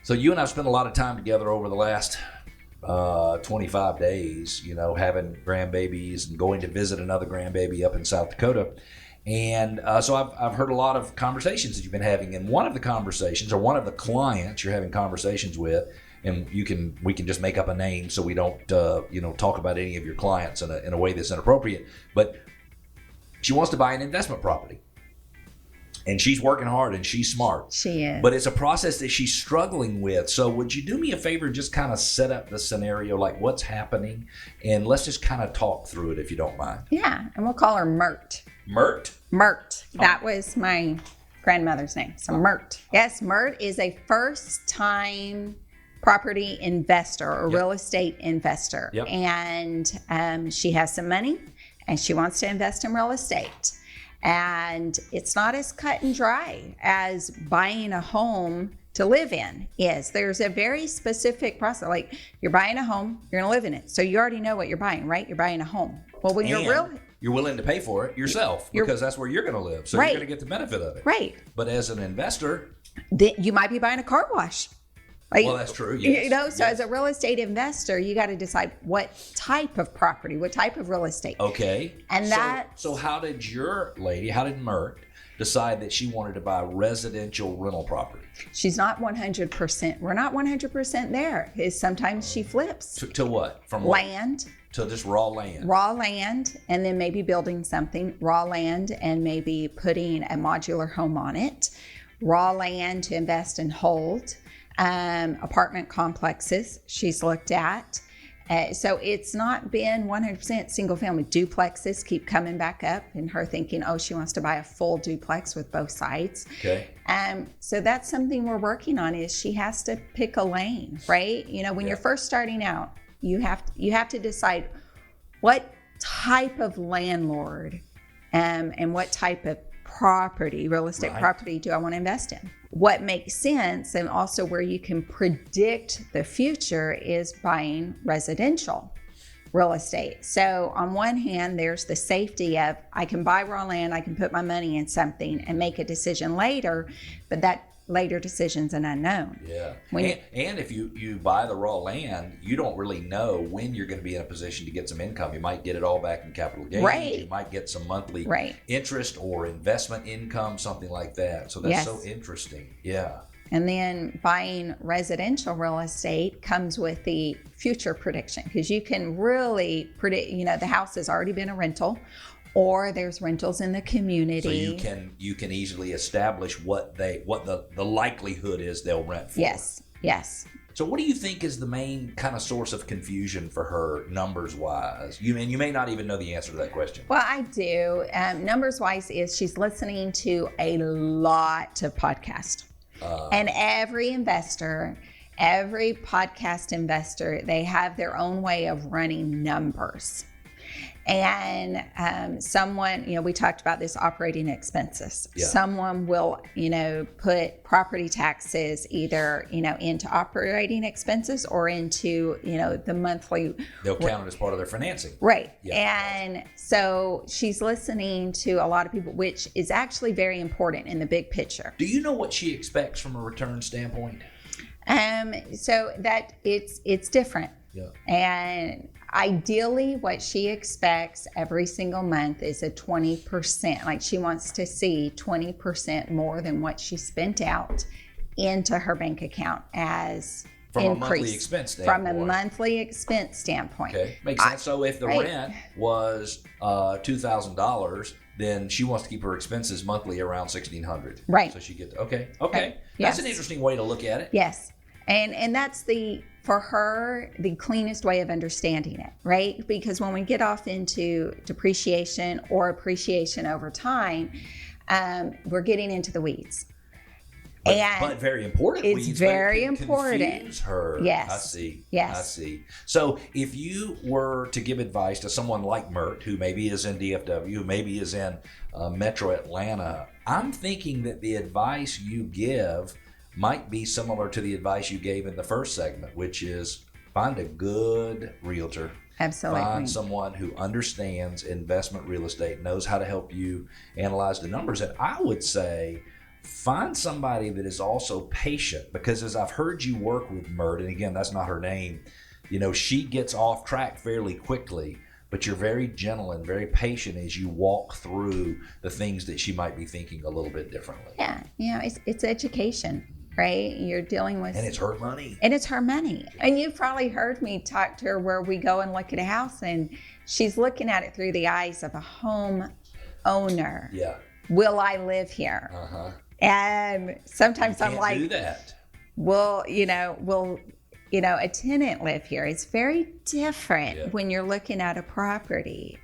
So you and I spent a lot of time together over the last 25 days, having grandbabies and going to visit another grandbaby up in South Dakota. And so I've heard a lot of conversations that you've been having. And one of the conversations, or one of the clients you're having conversations with, and we can just make up a name so we don't talk about any of your clients in a way that's inappropriate. But she wants to buy an investment property. And she's working hard and she's smart. She is. But it's a process that she's struggling with. So would you do me a favor and just kind of set up the scenario, like what's happening? And let's just kind of talk through it if you don't mind. Yeah, and we'll call her Mert. Mert? Mert. That was my grandmother's name. So Mert. Yes, Mert is a first-time property investor or real estate investor. Yep. And she has some money and she wants to invest in real estate. And it's not as cut and dry as buying a home to live in is. There's a very specific process. Like, you're buying a home, you're going to live in it. So you already know what you're buying, right? You're buying a home. Well, when you're willing to pay for it yourself because that's where you're going to live. So right. You're going to get the benefit of it. Right. But as an investor, you might be buying a car wash. Like, well, that's true. Yes. So as a real estate investor, you got to decide what type of property, what type of real estate. Okay. And so how did Mert decide that she wanted to buy residential rental property? She's not 100%. We're not 100% there. Sometimes she flips. To what? From land. To just raw land. Raw land, and then maybe building something. Raw land, and maybe putting a modular home on it. Raw land to invest and hold. Apartment complexes she's looked at. So it's not been 100% single family. Duplexes keep coming back up, and her thinking, she wants to buy a full duplex with both sides. Okay. So that's something we're working on, is she has to pick a lane, right? When you're first starting out, you have to decide what type of landlord and what type of property, real estate property, do I want to invest in? What makes sense, and also where you can predict the future, is buying residential real estate. So on one hand, there's the safety of, I can buy raw land, I can put my money in something and make a decision later, but that later decision's an unknown. Yeah. And if you buy the raw land, you don't really know when you're going to be in a position to get some income. You might get it all back in capital gains. Right. You might get some monthly interest or investment income, something like that. So that's so interesting. Yeah. And then buying residential real estate comes with the future prediction, because you can really predict, the house has already been a rental, or there's rentals in the community. So you can easily establish what the likelihood is they'll rent for. Yes. So what do you think is the main kind of source of confusion for her, numbers wise? You may not even know the answer to that question. Well, I do. Numbers wise is she's listening to a lot of podcasts. And every podcast investor, they have their own way of running numbers. And someone, we talked about this, operating expenses. Yeah. Someone will, put property taxes either, into operating expenses or into, the monthly. They'll count it as part of their financing. Right. Yeah. And so she's listening to a lot of people, which is actually very important in the big picture. Do you know what she expects from a return standpoint? So that it's different. Yeah. And ideally, what she expects every single month is a 20%. Like, she wants to see 20% more than what she spent out into her bank account as from increase. A monthly expense standpoint. From a monthly expense standpoint. Okay, makes sense. So if the rent was $2,000, then she wants to keep her expenses monthly around $1,600. Right. So she gets okay. That's yes. an interesting way to look at it. Yes. And that's for her, the cleanest way of understanding it, right? Because when we get off into depreciation or appreciation over time, we're getting into the weeds. But very important. It's very important. Confuse her. Yes. I see. Yes. I see. So if you were to give advice to someone like Mert, who maybe is in DFW, who maybe is in Metro Atlanta, I'm thinking that the advice you give might be similar to the advice you gave in the first segment, which is find a good realtor. Absolutely. Find someone who understands investment real estate, knows how to help you analyze the numbers. And I would say find somebody that is also patient, because as I've heard you work with Mert, and again, that's not her name, she gets off track fairly quickly, but you're very gentle and very patient as you walk through the things that she might be thinking a little bit differently. Yeah, it's education, right? You're dealing with, and it's her money. And you've probably heard me talk to her where we go and look at a house and she's looking at it through the eyes of a home owner. Yeah. Will I live here? Uh-huh. And sometimes I'm like, do that. will a tenant live here? It's very different when you're looking at a property.